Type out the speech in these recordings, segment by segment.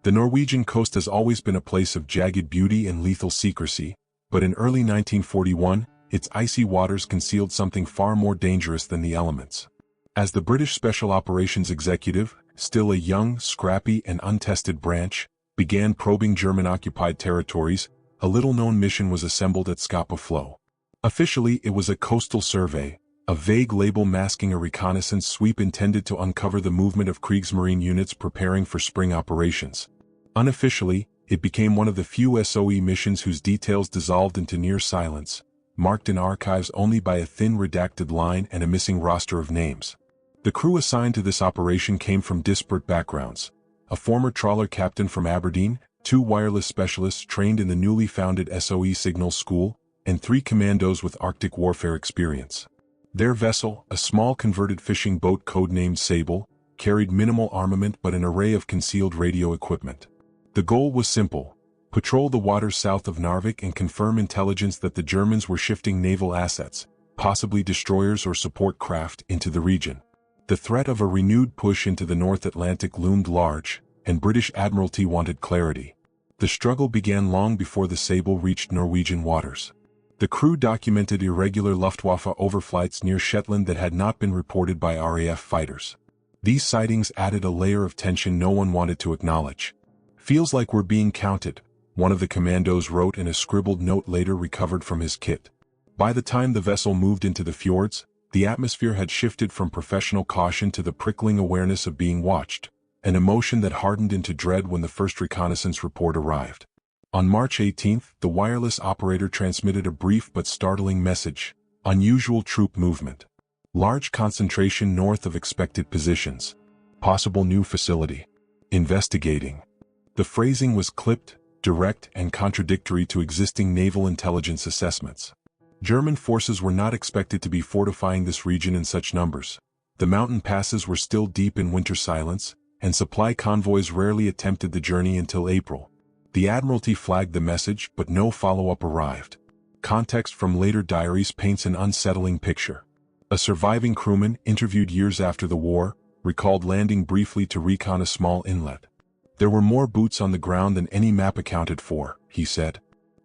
The Norwegian coast has always been a place of jagged beauty and lethal secrecy, but in early 1941, its icy waters concealed something far more dangerous than the elements. As the British Special Operations Executive, still a young, scrappy and untested branch, began probing German-occupied territories, a little-known mission was assembled at Scapa Flow. Officially, it was a coastal survey, a vague label masking a reconnaissance sweep intended to uncover the movement of Kriegsmarine units preparing for spring operations. Unofficially, it became one of the few SOE missions whose details dissolved into near silence, marked in archives only by a thin redacted line and a missing roster of names. The crew assigned to this operation came from disparate backgrounds: a former trawler captain from Aberdeen, 2 wireless specialists trained in the newly founded SOE Signals School, and 3 commandos with Arctic warfare experience. Their vessel, a small converted fishing boat codenamed Sable, carried minimal armament but an array of concealed radio equipment. The goal was simple: patrol the waters south of Narvik and confirm intelligence that the Germans were shifting naval assets, possibly destroyers or support craft, into the region. The threat of a renewed push into the North Atlantic loomed large, and British Admiralty wanted clarity. The struggle began long before the Sable reached Norwegian waters. The crew documented irregular Luftwaffe overflights near Shetland that had not been reported by RAF fighters. These sightings added a layer of tension no one wanted to acknowledge. "Feels like we're being counted," one of the commandos wrote in a scribbled note later recovered from his kit. By the time the vessel moved into the fjords, the atmosphere had shifted from professional caution to the prickling awareness of being watched, an emotion that hardened into dread when the first reconnaissance report arrived. On March 18, the wireless operator transmitted a brief but startling message: unusual troop movement. Large concentration north of expected positions. Possible new facility. Investigating. The phrasing was clipped, direct and contradictory to existing naval intelligence assessments. German forces were not expected to be fortifying this region in such numbers. The mountain passes were still deep in winter silence, and supply convoys rarely attempted the journey until April. The Admiralty flagged the message, but no follow-up arrived. Context from later diaries paints an unsettling picture. A surviving crewman, interviewed years after the war, recalled landing briefly to recon a small inlet. "There were more boots on the ground than any map accounted for," he said.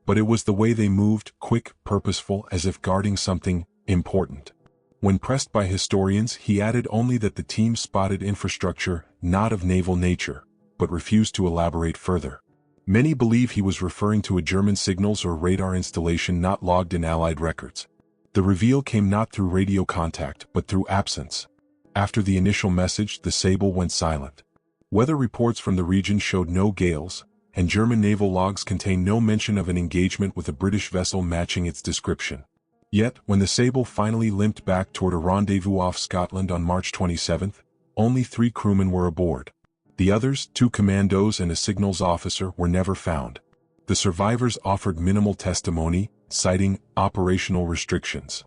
But it was the way they moved, quick, purposeful, as if guarding something important. When pressed by historians, he added only that the team spotted infrastructure, not of naval nature, but refused to elaborate further. Many believe he was referring to a German signals or radar installation not logged in Allied records. The reveal came not through radio contact, but through absence. After the initial message, the Sable went silent. Weather reports from the region showed no gales, and German naval logs contain no mention of an engagement with a British vessel matching its description. Yet, when the Sable finally limped back toward a rendezvous off Scotland on March 27, only 3 crewmen were aboard. The others, 2 commandos and a signals officer, were never found. The survivors offered minimal testimony, citing operational restrictions.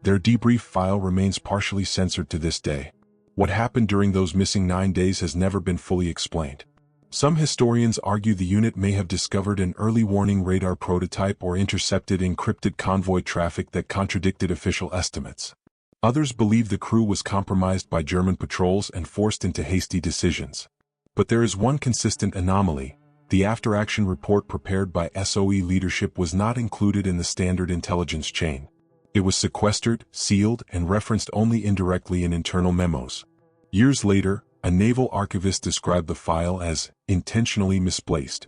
Their debrief file remains partially censored to this day. What happened during those missing 9 days has never been fully explained. Some historians argue the unit may have discovered an early warning radar prototype or intercepted encrypted convoy traffic that contradicted official estimates. Others believe the crew was compromised by German patrols and forced into hasty decisions. But there is one consistent anomaly: the after-action report prepared by SOE leadership was not included in the standard intelligence chain. It was sequestered, sealed, and referenced only indirectly in internal memos. Years later, a naval archivist described the file as intentionally misplaced.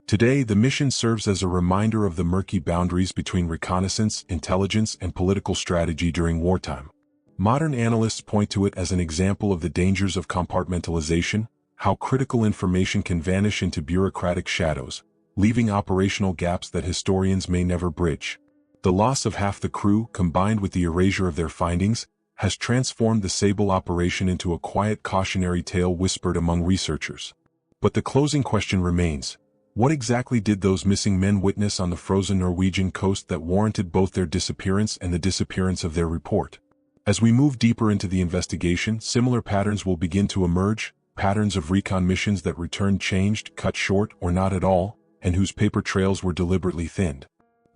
Today, the mission serves as a reminder of the murky boundaries between reconnaissance, intelligence, and political strategy during wartime. Modern analysts point to it as an example of the dangers of compartmentalization, how critical information can vanish into bureaucratic shadows, leaving operational gaps that historians may never bridge. The loss of half the crew, combined with the erasure of their findings, has transformed the Sable operation into a quiet cautionary tale whispered among researchers. But the closing question remains: what exactly did those missing men witness on the frozen Norwegian coast that warranted both their disappearance and the disappearance of their report? As we move deeper into the investigation, similar patterns will begin to emerge, patterns of recon missions that returned changed, cut short, or not at all, and whose paper trails were deliberately thinned.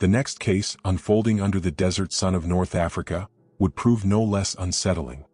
The next case, unfolding under the desert sun of North Africa, would prove no less unsettling.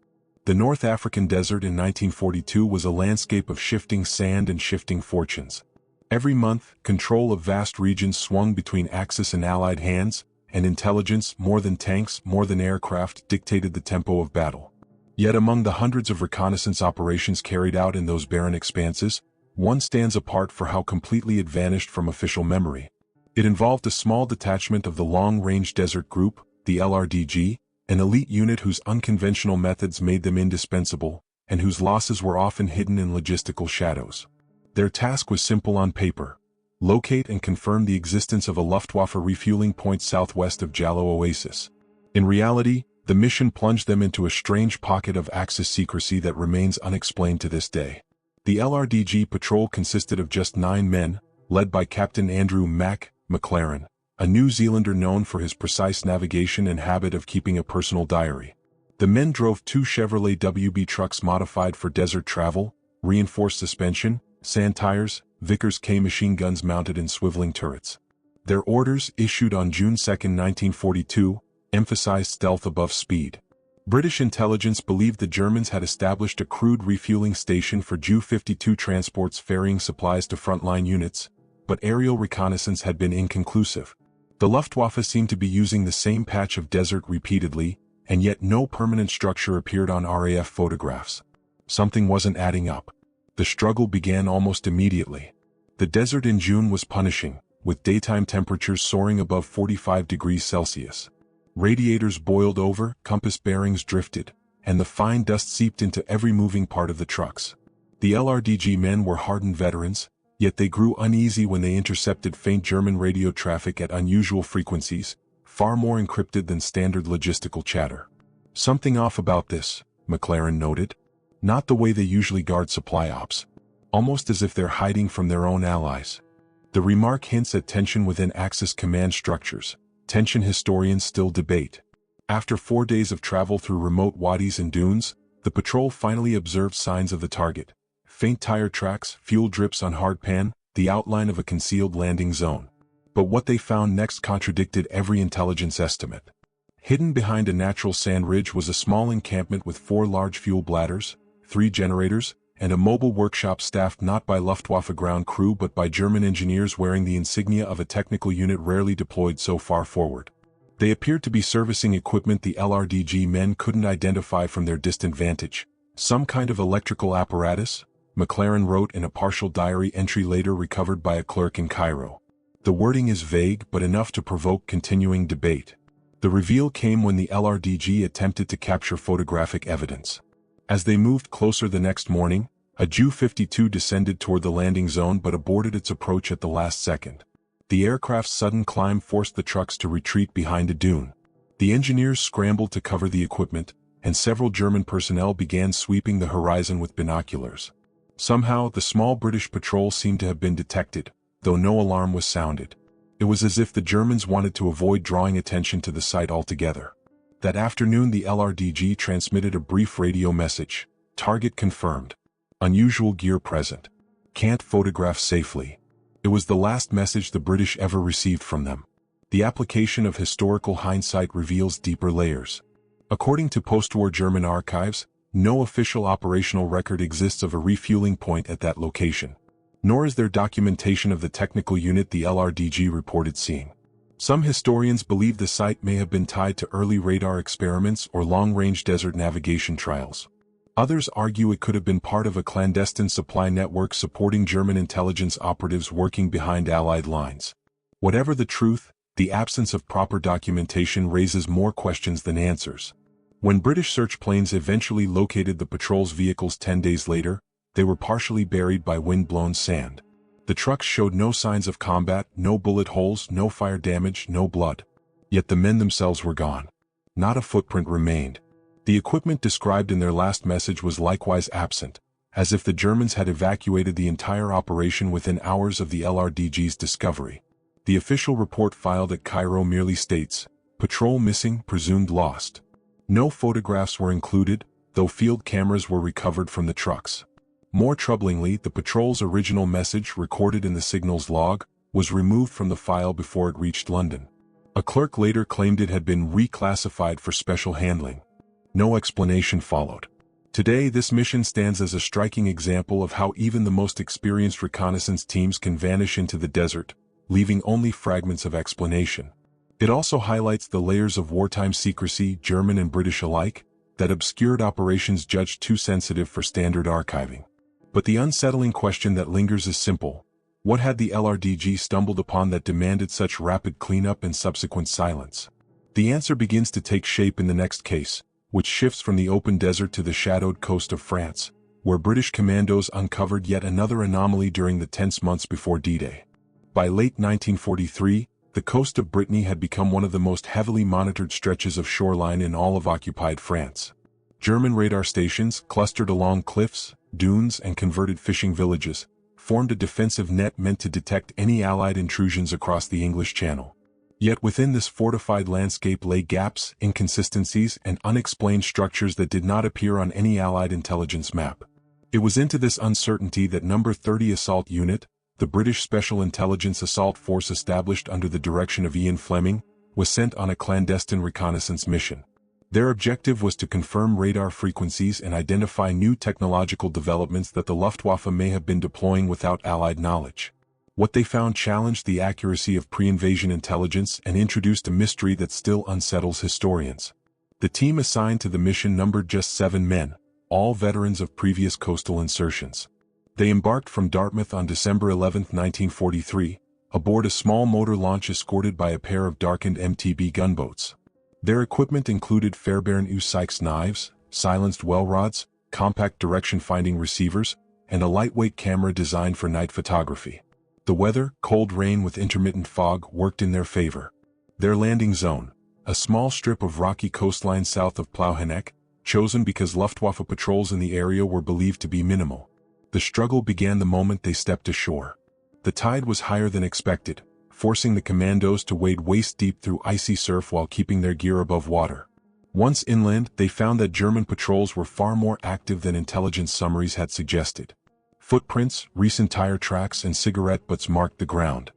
The North African desert in 1942 was a landscape of shifting sand and shifting fortunes. Every month, control of vast regions swung between Axis and Allied hands, and intelligence, more than tanks, more than aircraft, dictated the tempo of battle. Yet among the hundreds of reconnaissance operations carried out in those barren expanses, one stands apart for how completely it vanished from official memory. It involved a small detachment of the Long-Range Desert Group, the LRDG, an elite unit whose unconventional methods made them indispensable, and whose losses were often hidden in logistical shadows. Their task was simple on paper: locate and confirm the existence of a Luftwaffe refueling point southwest of Jallo Oasis. In reality, the mission plunged them into a strange pocket of Axis secrecy that remains unexplained to this day. The LRDG patrol consisted of just 9 men, led by Captain Andrew "Mac" McLaren, a New Zealander known for his precise navigation and habit of keeping a personal diary. The men drove 2 Chevrolet WB trucks modified for desert travel, reinforced suspension, sand tires, Vickers K machine guns mounted in swiveling turrets. Their orders, issued on June 2, 1942, emphasized stealth above speed. British intelligence believed the Germans had established a crude refueling station for Ju-52 transports ferrying supplies to frontline units, but aerial reconnaissance had been inconclusive. The Luftwaffe seemed to be using the same patch of desert repeatedly, and yet no permanent structure appeared on RAF photographs. Something wasn't adding up. The struggle began almost immediately. The desert in June was punishing, with daytime temperatures soaring above 45 degrees Celsius. Radiators boiled over, compass bearings drifted, and the fine dust seeped into every moving part of the trucks. The LRDG men were hardened veterans, yet they grew uneasy when they intercepted faint German radio traffic at unusual frequencies, far more encrypted than standard logistical chatter. Something off about this, McLaren noted. Not the way they usually guard supply ops. Almost as if they're hiding from their own allies. The remark hints at tension within Axis command structures, tension historians still debate. After 4 days of travel through remote wadis and dunes, the patrol finally observed signs of the target. Faint tire tracks, fuel drips on hardpan, the outline of a concealed landing zone. But what they found next contradicted every intelligence estimate. Hidden behind a natural sand ridge was a small encampment with 4 large fuel bladders, 3 generators, and a mobile workshop staffed not by Luftwaffe ground crew but by German engineers wearing the insignia of a technical unit rarely deployed so far forward. They appeared to be servicing equipment the LRDG men couldn't identify from their distant vantage. Some kind of electrical apparatus, McLaren wrote in a partial diary entry later recovered by a clerk in Cairo. The wording is vague but enough to provoke continuing debate. The reveal came when the LRDG attempted to capture photographic evidence. As they moved closer the next morning, a Ju-52 descended toward the landing zone but aborted its approach at the last second. The aircraft's sudden climb forced the trucks to retreat behind a dune. The engineers scrambled to cover the equipment, and several German personnel began sweeping the horizon with binoculars. Somehow, the small British patrol seemed to have been detected, though no alarm was sounded. It was as if the Germans wanted to avoid drawing attention to the site altogether. That afternoon the LRDG transmitted a brief radio message. Target confirmed. Unusual gear present. Can't photograph safely. It was the last message the British ever received from them. The application of historical hindsight reveals deeper layers. According to post-war German archives, no official operational record exists of a refueling point at that location. Nor is there documentation of the technical unit the LRDG reported seeing. Some historians believe the site may have been tied to early radar experiments or long-range desert navigation trials. Others argue it could have been part of a clandestine supply network supporting German intelligence operatives working behind Allied lines. Whatever the truth, the absence of proper documentation raises more questions than answers. When British search planes eventually located the patrol's vehicles 10 days later, they were partially buried by wind-blown sand. The trucks showed no signs of combat, no bullet holes, no fire damage, no blood. Yet the men themselves were gone. Not a footprint remained. The equipment described in their last message was likewise absent, as if the Germans had evacuated the entire operation within hours of the LRDG's discovery. The official report filed at Cairo merely states, "Patrol missing, presumed lost." No photographs were included, though field cameras were recovered from the trucks. More troublingly, the patrol's original message recorded in the signals log was removed from the file before it reached London. A clerk later claimed it had been reclassified for special handling. No explanation followed. Today, this mission stands as a striking example of how even the most experienced reconnaissance teams can vanish into the desert, leaving only fragments of explanation. It also highlights the layers of wartime secrecy, German and British alike, that obscured operations judged too sensitive for standard archiving. But the unsettling question that lingers is simple. What had the LRDG stumbled upon that demanded such rapid cleanup and subsequent silence? The answer begins to take shape in the next case, which shifts from the open desert to the shadowed coast of France, where British commandos uncovered yet another anomaly during the tense months before D-Day. By late 1943, the coast of Brittany had become one of the most heavily monitored stretches of shoreline in all of occupied France. German radar stations, clustered along cliffs, dunes, and converted fishing villages, formed a defensive net meant to detect any Allied intrusions across the English Channel. Yet within this fortified landscape lay gaps, inconsistencies, and unexplained structures that did not appear on any Allied intelligence map. It was into this uncertainty that No. 30 Assault Unit, the British Special Intelligence Assault Force established under the direction of Ian Fleming, was sent on a clandestine reconnaissance mission. Their objective was to confirm radar frequencies and identify new technological developments that the Luftwaffe may have been deploying without Allied knowledge. What they found challenged the accuracy of pre-invasion intelligence and introduced a mystery that still unsettles historians. The team assigned to the mission numbered just 7 men, all veterans of previous coastal insertions. They embarked from Dartmouth on December 11, 1943, aboard a small motor launch escorted by a pair of darkened MTB gunboats. Their equipment included Fairbairn U. Sykes knives, silenced well rods, compact direction-finding receivers, and a lightweight camera designed for night photography. The weather, cold rain with intermittent fog, worked in their favor. Their landing zone, a small strip of rocky coastline south of Plauheneck, chosen because Luftwaffe patrols in the area were believed to be minimal. The struggle began the moment they stepped ashore. The tide was higher than expected, forcing the commandos to wade waist-deep through icy surf while keeping their gear above water. Once inland, they found that German patrols were far more active than intelligence summaries had suggested. Footprints, recent tire tracks, and cigarette butts marked the ground.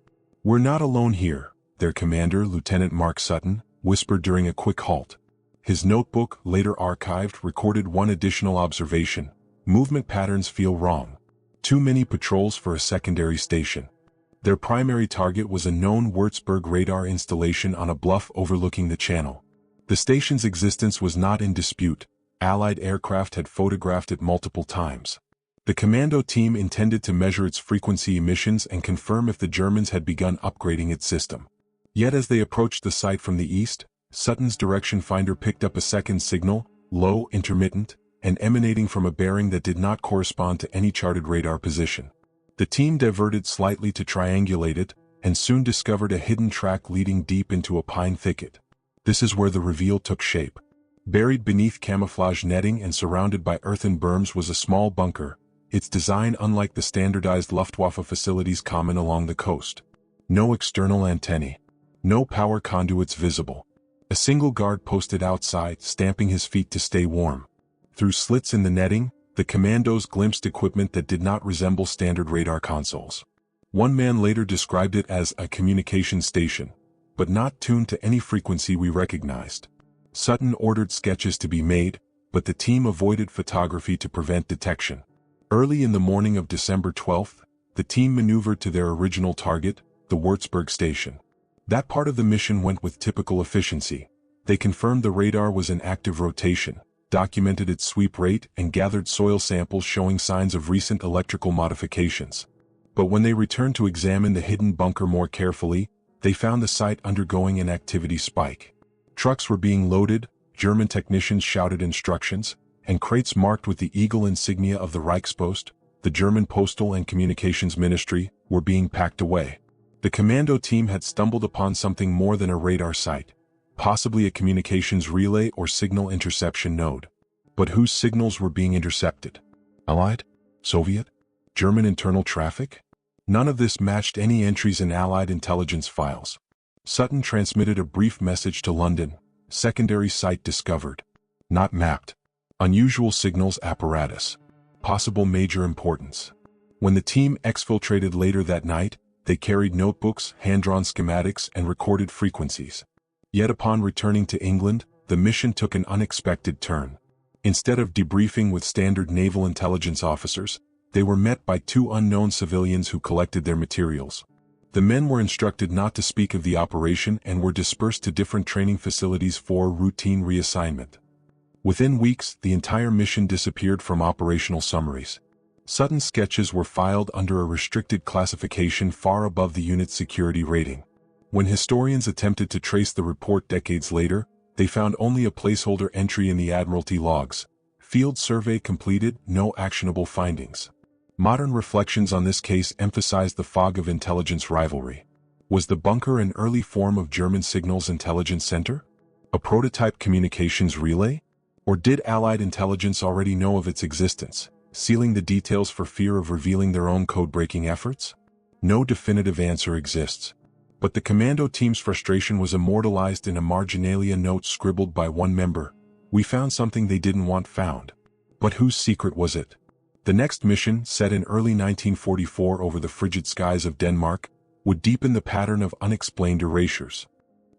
"We're not alone here," their commander, Lieutenant Mark Sutton, whispered during a quick halt. His notebook, later archived, recorded one additional observation. Movement patterns feel wrong. Too many patrols for a secondary station. Their primary target was a known Würzburg radar installation on a bluff overlooking the channel. The station's existence was not in dispute. Allied aircraft had photographed it multiple times. The commando team intended to measure its frequency emissions and confirm if the Germans had begun upgrading its system. Yet as they approached the site from the east, Sutton's direction finder picked up a second signal, low, intermittent, and emanating from a bearing that did not correspond to any charted radar position. The team diverted slightly to triangulate it, and soon discovered a hidden track leading deep into a pine thicket. This is where the reveal took shape. Buried beneath camouflage netting and surrounded by earthen berms was a small bunker, its design unlike the standardized Luftwaffe facilities common along the coast. No external antennae. No power conduits visible. A single guard posted outside, stamping his feet to stay warm. Through slits in the netting, the commandos glimpsed equipment that did not resemble standard radar consoles. One man later described it as a communication station, but not tuned to any frequency we recognized. Sutton ordered sketches to be made, but the team avoided photography to prevent detection. Early in the morning of December 12th, the team maneuvered to their original target, the Würzburg station. That part of the mission went with typical efficiency. They confirmed the radar was in active rotation, documented its sweep rate, and gathered soil samples showing signs of recent electrical modifications. But when they returned to examine the hidden bunker more carefully, they found the site undergoing an activity spike. Trucks were being loaded, German technicians shouted instructions, and crates marked with the eagle insignia of the Reichspost, the German Postal and Communications Ministry, were being packed away. The commando team had stumbled upon something more than a radar site, possibly a communications relay or signal interception node. But whose signals were being intercepted? Allied? Soviet? German internal traffic? None of this matched any entries in Allied intelligence files. Sutton transmitted a brief message to London. Secondary site discovered. Not mapped. Unusual signals apparatus. Possible major importance. When the team exfiltrated later that night, they carried notebooks, hand-drawn schematics, and recorded frequencies. Yet upon returning to England, the mission took an unexpected turn. Instead of debriefing with standard naval intelligence officers, they were met by two unknown civilians who collected their materials. The men were instructed not to speak of the operation and were dispersed to different training facilities for routine reassignment. Within weeks, the entire mission disappeared from operational summaries. Sudden sketches were filed under a restricted classification far above the unit's security rating. When historians attempted to trace the report decades later, they found only a placeholder entry in the Admiralty logs. Field survey completed, no actionable findings. Modern reflections on this case emphasize the fog of intelligence rivalry. Was the bunker an early form of German signals intelligence center? A prototype communications relay? Or did Allied intelligence already know of its existence, sealing the details for fear of revealing their own code-breaking efforts? No definitive answer exists. But the commando team's frustration was immortalized in a marginalia note scribbled by one member. We found something they didn't want found. But whose secret was it? The next mission, set in early 1944 over the frigid skies of Denmark, would deepen the pattern of unexplained erasures.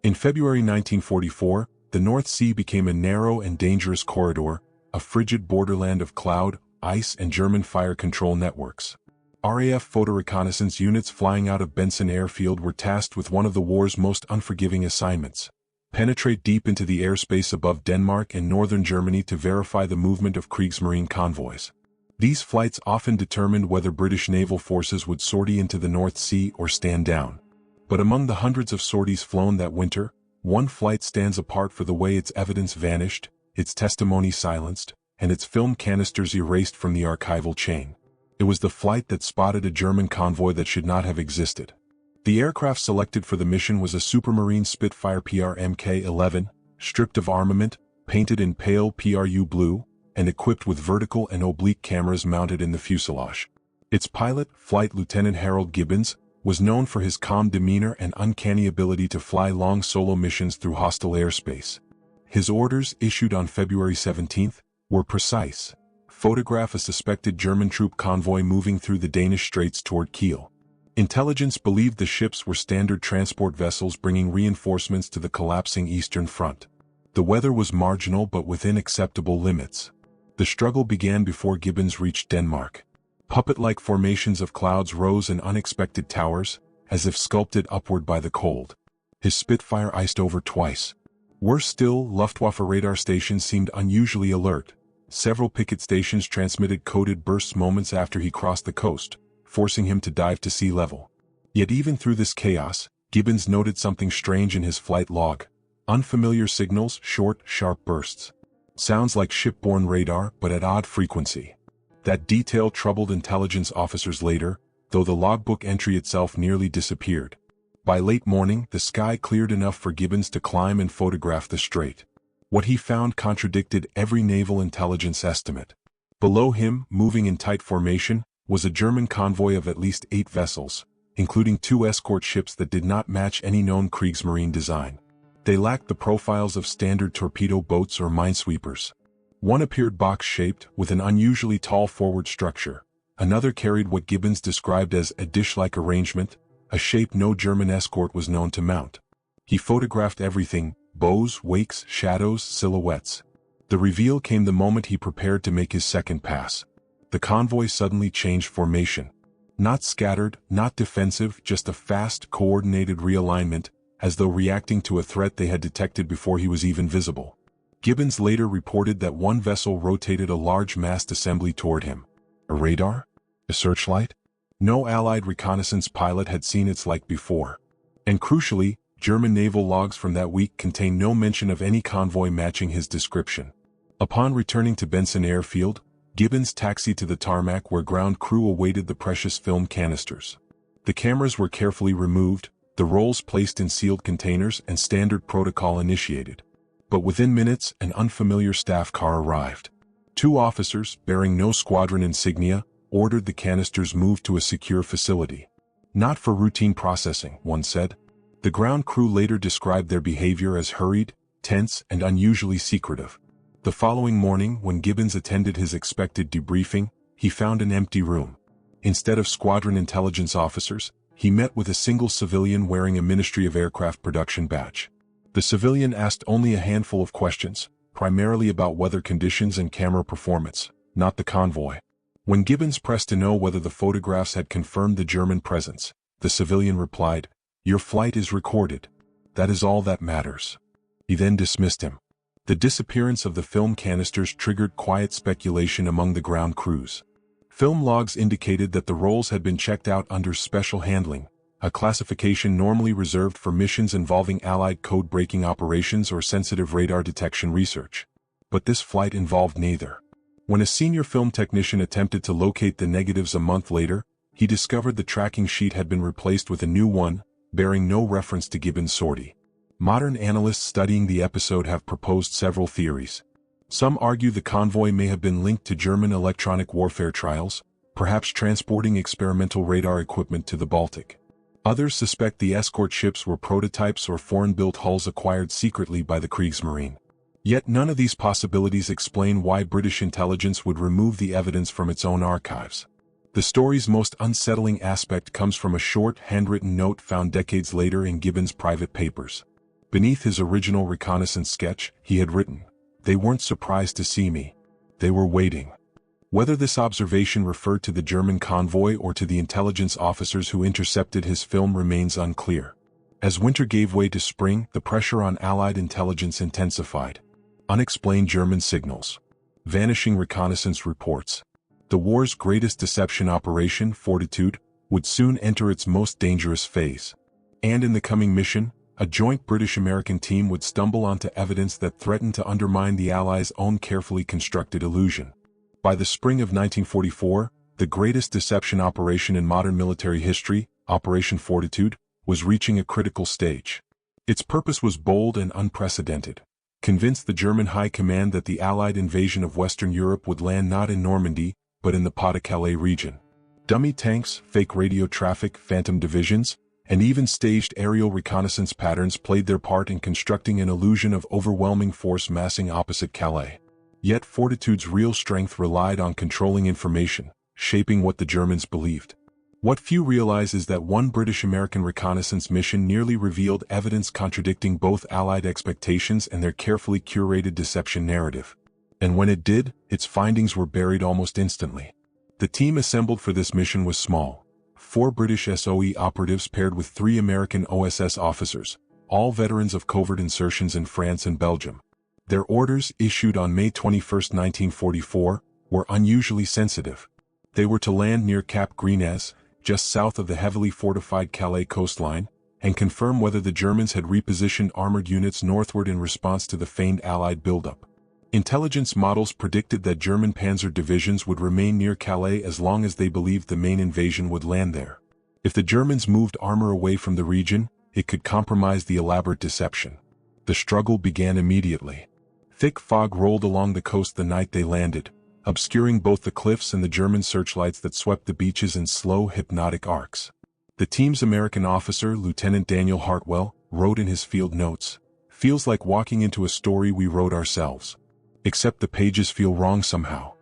In February 1944, the North Sea became a narrow and dangerous corridor, a frigid borderland of cloud, ice and German fire control networks. RAF photo reconnaissance units flying out of Benson Airfield were tasked with one of the war's most unforgiving assignments: penetrate deep into the airspace above Denmark and northern Germany to verify the movement of Kriegsmarine convoys. These flights often determined whether British naval forces would sortie into the North Sea or stand down. But among the hundreds of sorties flown that winter, one flight stands apart for the way its evidence vanished, its testimony silenced, and its film canisters erased from the archival chain. It was the flight that spotted a German convoy that should not have existed. The aircraft selected for the mission was a Supermarine Spitfire PRMK-11, stripped of armament, painted in pale PRU blue, and equipped with vertical and oblique cameras mounted in the fuselage. Its pilot, Flight Lieutenant Harold Gibbons, was known for his calm demeanor and uncanny ability to fly long solo missions through hostile airspace. His orders, issued on February 17, were precise: photograph a suspected German troop convoy moving through the Danish Straits toward Kiel. Intelligence believed the ships were standard transport vessels bringing reinforcements to the collapsing Eastern Front. The weather was marginal but within acceptable limits. The struggle began before Gibbons reached Denmark. Puppet-like formations of clouds rose in unexpected towers, as if sculpted upward by the cold. His Spitfire iced over twice. Worse still, Luftwaffe radar stations seemed unusually alert. Several picket stations transmitted coded bursts moments after he crossed the coast, forcing him to dive to sea level. Yet even through this chaos, Gibbons noted something strange in his flight log. Unfamiliar signals, short, sharp bursts. Sounds like shipborne radar, but at odd frequency. That detail troubled intelligence officers later, though the logbook entry itself nearly disappeared. By late morning, the sky cleared enough for Gibbons to climb and photograph the strait. What he found contradicted every naval intelligence estimate. Below him, moving in tight formation, was a German convoy of at least 8 vessels, including 2 escort ships that did not match any known Kriegsmarine design. They lacked the profiles of standard torpedo boats or minesweepers. One appeared box-shaped, with an unusually tall forward structure. Another carried what Gibbons described as a dish-like arrangement, a shape no German escort was known to mount. He photographed everything: bows, wakes, shadows, silhouettes. The reveal came the moment he prepared to make his second pass. The convoy suddenly changed formation. Not scattered, not defensive, just a fast, coordinated realignment, as though reacting to a threat they had detected before he was even visible. Gibbons later reported that one vessel rotated a large massed assembly toward him. A radar? A searchlight? No Allied reconnaissance pilot had seen its like before. And crucially, German naval logs from that week contain no mention of any convoy matching his description. Upon returning to Benson Airfield, Gibbons taxied to the tarmac where ground crew awaited the precious film canisters. The cameras were carefully removed, the rolls placed in sealed containers, and standard protocol initiated. But within minutes, an unfamiliar staff car arrived. 2 officers, bearing no squadron insignia, ordered the canisters moved to a secure facility. Not for routine processing, one said. The ground crew later described their behavior as hurried, tense, and unusually secretive. The following morning, when Gibbons attended his expected debriefing, he found an empty room. Instead of squadron intelligence officers, he met with a single civilian wearing a Ministry of Aircraft production badge. The civilian asked only a handful of questions: primarily about weather conditions and camera performance, not the convoy. When Gibbons pressed to know whether the photographs had confirmed the German presence, the civilian replied, "Your flight is recorded. That is all that matters." He then dismissed him. The disappearance of the film canisters triggered quiet speculation among the ground crews. Film logs indicated that the rolls had been checked out under special handling, a classification normally reserved for missions involving Allied code-breaking operations or sensitive radar detection research. But this flight involved neither. When a senior film technician attempted to locate the negatives a month later, he discovered the tracking sheet had been replaced with a new one, bearing no reference to Gibbons' sortie. Modern analysts studying the episode have proposed several theories. Some argue the convoy may have been linked to German electronic warfare trials, perhaps transporting experimental radar equipment to the Baltic. Others suspect the escort ships were prototypes or foreign-built hulls acquired secretly by the Kriegsmarine. Yet none of these possibilities explain why British intelligence would remove the evidence from its own archives. The story's most unsettling aspect comes from a short, handwritten note found decades later in Gibbons' private papers. Beneath his original reconnaissance sketch, he had written, "They weren't surprised to see me. They were waiting." Whether this observation referred to the German convoy or to the intelligence officers who intercepted his film remains unclear. As winter gave way to spring, the pressure on Allied intelligence intensified. Unexplained German signals. Vanishing reconnaissance reports. The war's greatest deception operation, Fortitude, would soon enter its most dangerous phase. And in the coming mission, a joint British-American team would stumble onto evidence that threatened to undermine the Allies' own carefully constructed illusion. By the spring of 1944, the greatest deception operation in modern military history, Operation Fortitude, was reaching a critical stage. Its purpose was bold and unprecedented. Convince the German High Command that the Allied invasion of Western Europe would land not in Normandy, but in the Pas-de-Calais region. Dummy tanks, fake radio traffic, phantom divisions, and even staged aerial reconnaissance patterns played their part in constructing an illusion of overwhelming force massing opposite Calais. Yet Fortitude's real strength relied on controlling information, shaping what the Germans believed. What few realize is that one British-American reconnaissance mission nearly revealed evidence contradicting both Allied expectations and their carefully curated deception narrative. And when it did, its findings were buried almost instantly. The team assembled for this mission was small. 4 British SOE operatives paired with 3 American OSS officers, all veterans of covert insertions in France and Belgium. Their orders, issued on May 21, 1944, were unusually sensitive. They were to land near Cap Gris-Nez, just south of the heavily fortified Calais coastline, and confirm whether the Germans had repositioned armored units northward in response to the feigned Allied buildup. Intelligence models predicted that German panzer divisions would remain near Calais as long as they believed the main invasion would land there. If the Germans moved armor away from the region, it could compromise the elaborate deception. The struggle began immediately. Thick fog rolled along the coast the night they landed, obscuring both the cliffs and the German searchlights that swept the beaches in slow, hypnotic arcs. The team's American officer, Lieutenant Daniel Hartwell, wrote in his field notes, "Feels like walking into a story we wrote ourselves. Except the pages feel wrong somehow."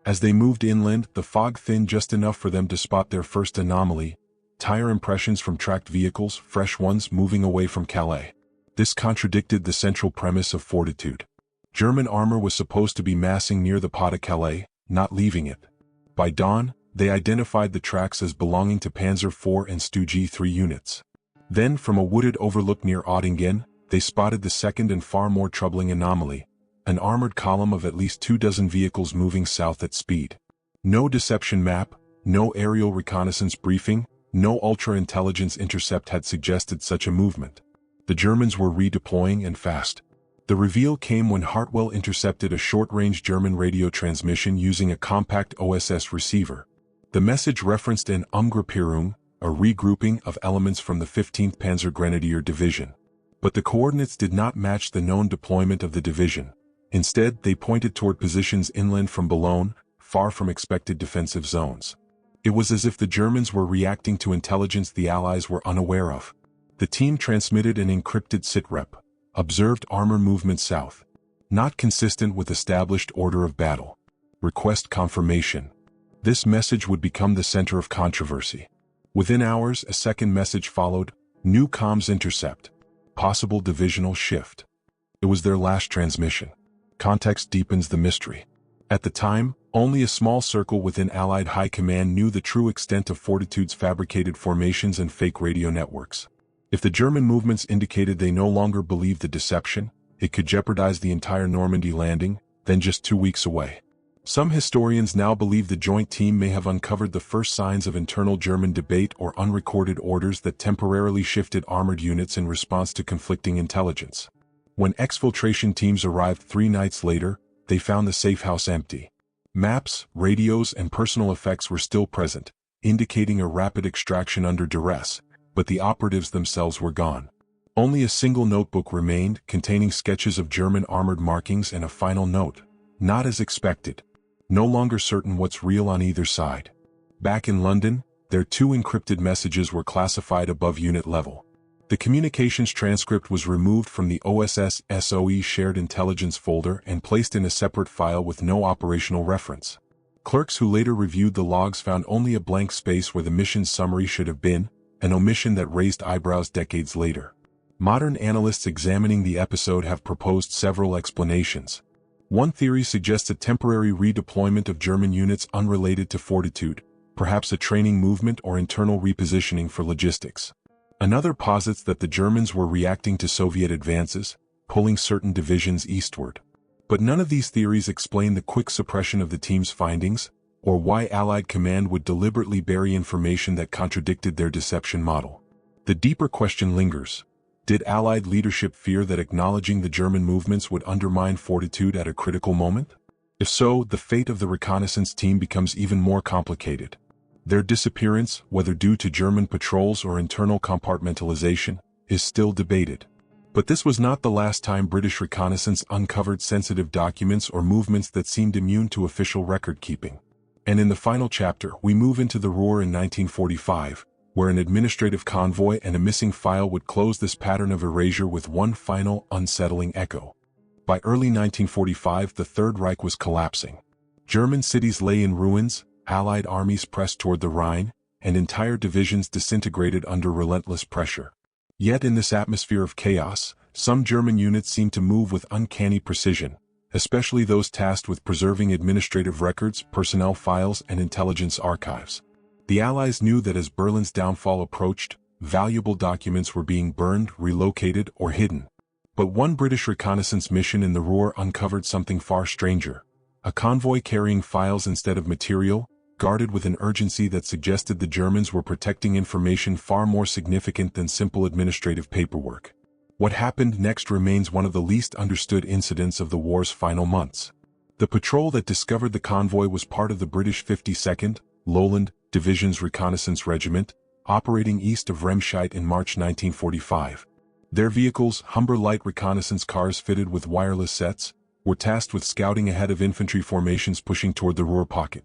As they moved inland, the fog thinned just enough for them to spot their first anomaly: tire impressions from tracked vehicles, fresh ones moving away from Calais. This contradicted the central premise of Fortitude. German armor was supposed to be massing near the Pas-de-Calais, not leaving it. By dawn, they identified the tracks as belonging to Panzer IV and Stu G3 units. Then, from a wooded overlook near Ottingen, they spotted the second and far more troubling anomaly: an armored column of at least 24 vehicles moving south at speed. No deception map, no aerial reconnaissance briefing, no ultra-intelligence intercept had suggested such a movement. The Germans were redeploying and fast. The reveal came when Hartwell intercepted a short-range German radio transmission using a compact OSS receiver. The message referenced an Umgruppierung, a regrouping of elements from the 15th Panzer Grenadier Division. But the coordinates did not match the known deployment of the division. Instead, they pointed toward positions inland from Boulogne, far from expected defensive zones. It was as if the Germans were reacting to intelligence the Allies were unaware of. The team transmitted an encrypted sitrep, observed armor movement south. Not consistent with established order of battle. Request confirmation. This message would become the center of controversy. Within hours, a second message followed: new comms intercept. Possible divisional shift. It was their last transmission. Context deepens the mystery. At the time, only a small circle within Allied high command knew the true extent of Fortitude's fabricated formations and fake radio networks. If the German movements indicated they no longer believed the deception, it could jeopardize the entire Normandy landing, then just 2 weeks away. Some historians now believe the joint team may have uncovered the first signs of internal German debate or unrecorded orders that temporarily shifted armored units in response to conflicting intelligence. When exfiltration teams arrived 3 nights later, they found the safe house empty. Maps, radios, and personal effects were still present, indicating a rapid extraction under duress, but the operatives themselves were gone. Only a single notebook remained, containing sketches of German armored markings and a final note. Not as expected. No longer certain what's real on either side. Back in London, their 2 encrypted messages were classified above unit level. The communications transcript was removed from the OSS SOE shared intelligence folder and placed in a separate file with no operational reference. Clerks who later reviewed the logs found only a blank space where the mission's summary should have been, an omission that raised eyebrows decades later. Modern analysts examining the episode have proposed several explanations. One theory suggests a temporary redeployment of German units unrelated to Fortitude, perhaps a training movement or internal repositioning for logistics. Another posits that the Germans were reacting to Soviet advances, pulling certain divisions eastward. But none of these theories explain the quick suppression of the team's findings, or why Allied command would deliberately bury information that contradicted their deception model. The deeper question lingers. Did Allied leadership fear that acknowledging the German movements would undermine Fortitude at a critical moment? If so, the fate of the reconnaissance team becomes even more complicated. Their disappearance, whether due to German patrols or internal compartmentalization, is still debated. But this was not the last time British reconnaissance uncovered sensitive documents or movements that seemed immune to official record-keeping. And in the final chapter, we move into the Ruhr in 1945, where an administrative convoy and a missing file would close this pattern of erasure with one final, unsettling echo. By early 1945, the Third Reich was collapsing. German cities lay in ruins, Allied armies pressed toward the Rhine, and entire divisions disintegrated under relentless pressure. Yet in this atmosphere of chaos, some German units seemed to move with uncanny precision, especially those tasked with preserving administrative records, personnel files, and intelligence archives. The Allies knew that as Berlin's downfall approached, valuable documents were being burned, relocated, or hidden. But one British reconnaissance mission in the Ruhr uncovered something far stranger. A convoy carrying files instead of material, guarded with an urgency that suggested the Germans were protecting information far more significant than simple administrative paperwork. What happened next remains one of the least understood incidents of the war's final months. The patrol that discovered the convoy was part of the British 52nd, Lowland, Division's Reconnaissance Regiment, operating east of Remscheid in March 1945. Their vehicles, Humber light reconnaissance cars fitted with wireless sets, were tasked with scouting ahead of infantry formations pushing toward the Ruhr pocket.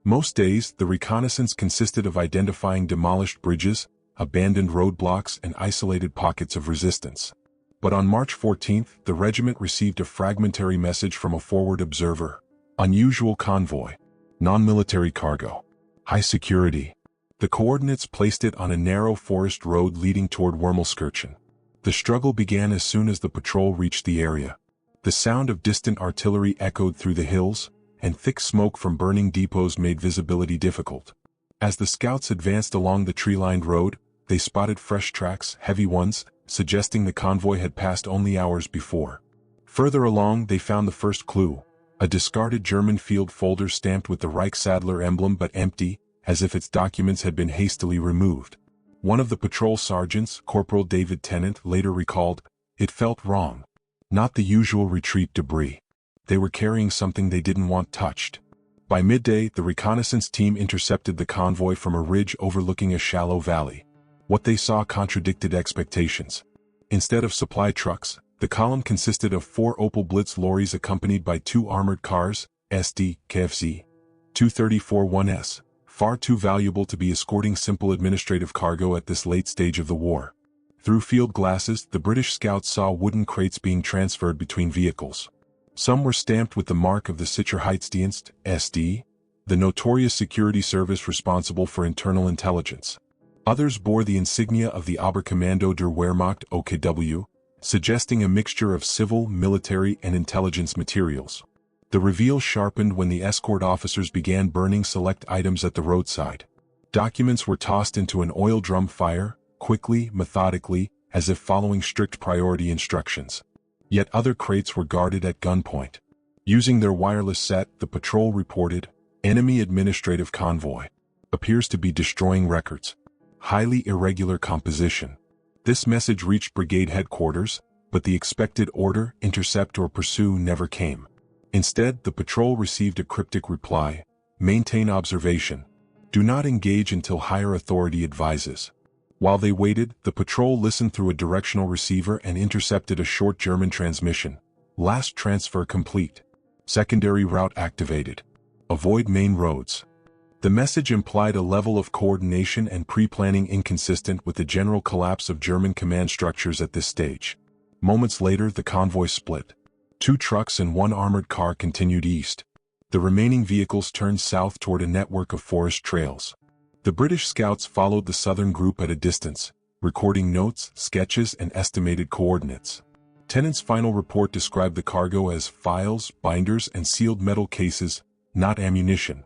Most days, the reconnaissance consisted of identifying demolished bridges, abandoned roadblocks, and isolated pockets of resistance. But on March 14th, the regiment received a fragmentary message from a forward observer. Unusual convoy. Non-military cargo. High security. The coordinates placed it on a narrow forest road leading toward Wermelskirchen. The struggle began as soon as the patrol reached the area. The sound of distant artillery echoed through the hills, and thick smoke from burning depots made visibility difficult. As the scouts advanced along the tree-lined road, they spotted fresh tracks, heavy ones, suggesting the convoy had passed only hours before. Further along, they found the first clue. A discarded German field folder stamped with the Reichsadler emblem but empty, as if its documents had been hastily removed. One of the patrol sergeants, Corporal David Tennant, later recalled, "It felt wrong. Not the usual retreat debris. They were carrying something they didn't want touched." By midday, the reconnaissance team intercepted the convoy from a ridge overlooking a shallow valley. What they saw contradicted expectations. Instead of supply trucks, the column consisted of 4 Opel Blitz lorries accompanied by 2 armored cars, SD, KFZ, 234-1S, far too valuable to be escorting simple administrative cargo at this late stage of the war. Through field glasses, the British scouts saw wooden crates being transferred between vehicles. Some were stamped with the mark of the Sicherheitsdienst, SD, the notorious security service responsible for internal intelligence. Others bore the insignia of the Oberkommando der Wehrmacht, OKW, suggesting a mixture of civil, military, and intelligence materials. The reveal sharpened when the escort officers began burning select items at the roadside. Documents were tossed into an oil drum fire, quickly, methodically, as if following strict priority instructions. Yet other crates were guarded at gunpoint. Using their wireless set, the patrol reported, "Enemy administrative convoy. Appears to be destroying records. Highly irregular composition." This message reached brigade headquarters, but the expected order, intercept or pursue, never came. Instead, the patrol received a cryptic reply, "Maintain observation. Do not engage until higher authority advises." While they waited, the patrol listened through a directional receiver and intercepted a short German transmission. "Last transfer complete. Secondary route activated. Avoid main roads." The message implied a level of coordination and pre-planning inconsistent with the general collapse of German command structures at this stage. Moments later, the convoy split. 2 trucks and 1 armored car continued east. The remaining vehicles turned south toward a network of forest trails. The British scouts followed the southern group at a distance, recording notes, sketches, and estimated coordinates. Tennant's final report described the cargo as files, binders, and sealed metal cases, not ammunition.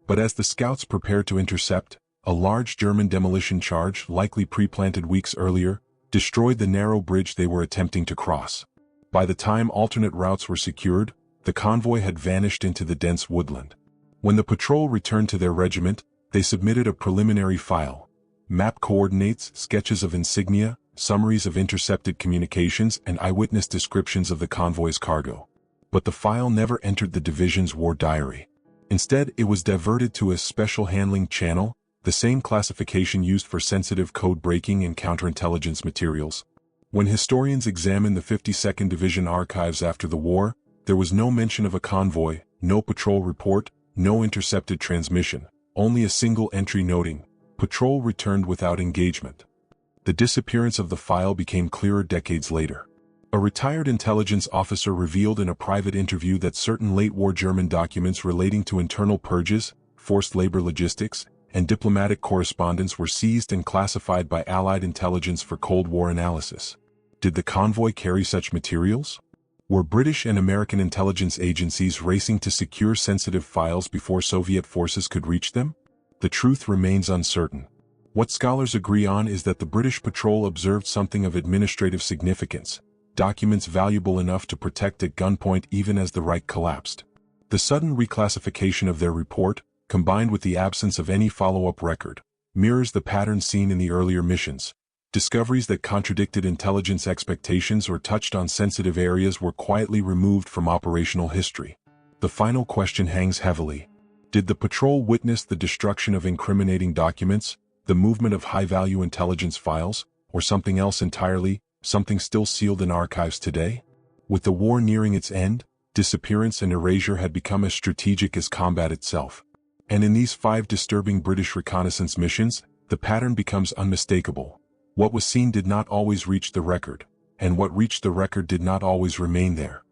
But as the scouts prepared to intercept, a large German demolition charge, likely pre-planted weeks earlier, destroyed the narrow bridge they were attempting to cross. By the time alternate routes were secured, the convoy had vanished into the dense woodland. When the patrol returned to their regiment, they submitted a preliminary file: map coordinates, sketches of insignia, summaries of intercepted communications, and eyewitness descriptions of the convoy's cargo. But the file never entered the division's war diary. Instead, it was diverted to a special handling channel, the same classification used for sensitive code breaking and counterintelligence materials. When historians examined the 52nd Division archives after the war, there was no mention of a convoy, no patrol report, no intercepted transmission, only a single entry noting, "Patrol returned without engagement." The disappearance of the file became clearer decades later. A retired intelligence officer revealed in a private interview that certain late-war German documents relating to internal purges, forced labor logistics, and diplomatic correspondence were seized and classified by Allied intelligence for Cold War analysis. Did the convoy carry such materials? Were British and American intelligence agencies racing to secure sensitive files before Soviet forces could reach them? The truth remains uncertain. What scholars agree on is that the British patrol observed something of administrative significance, documents valuable enough to protect at gunpoint even as the Reich collapsed. The sudden reclassification of their report, combined with the absence of any follow-up record, mirrors the pattern seen in the earlier missions. Discoveries that contradicted intelligence expectations or touched on sensitive areas were quietly removed from operational history. The final question hangs heavily. Did the patrol witness the destruction of incriminating documents, the movement of high-value intelligence files, or something else entirely, something still sealed in archives today? With the war nearing its end, disappearance and erasure had become as strategic as combat itself. And in these 5 disturbing British reconnaissance missions, the pattern becomes unmistakable. What was seen did not always reach the record, and what reached the record did not always remain there.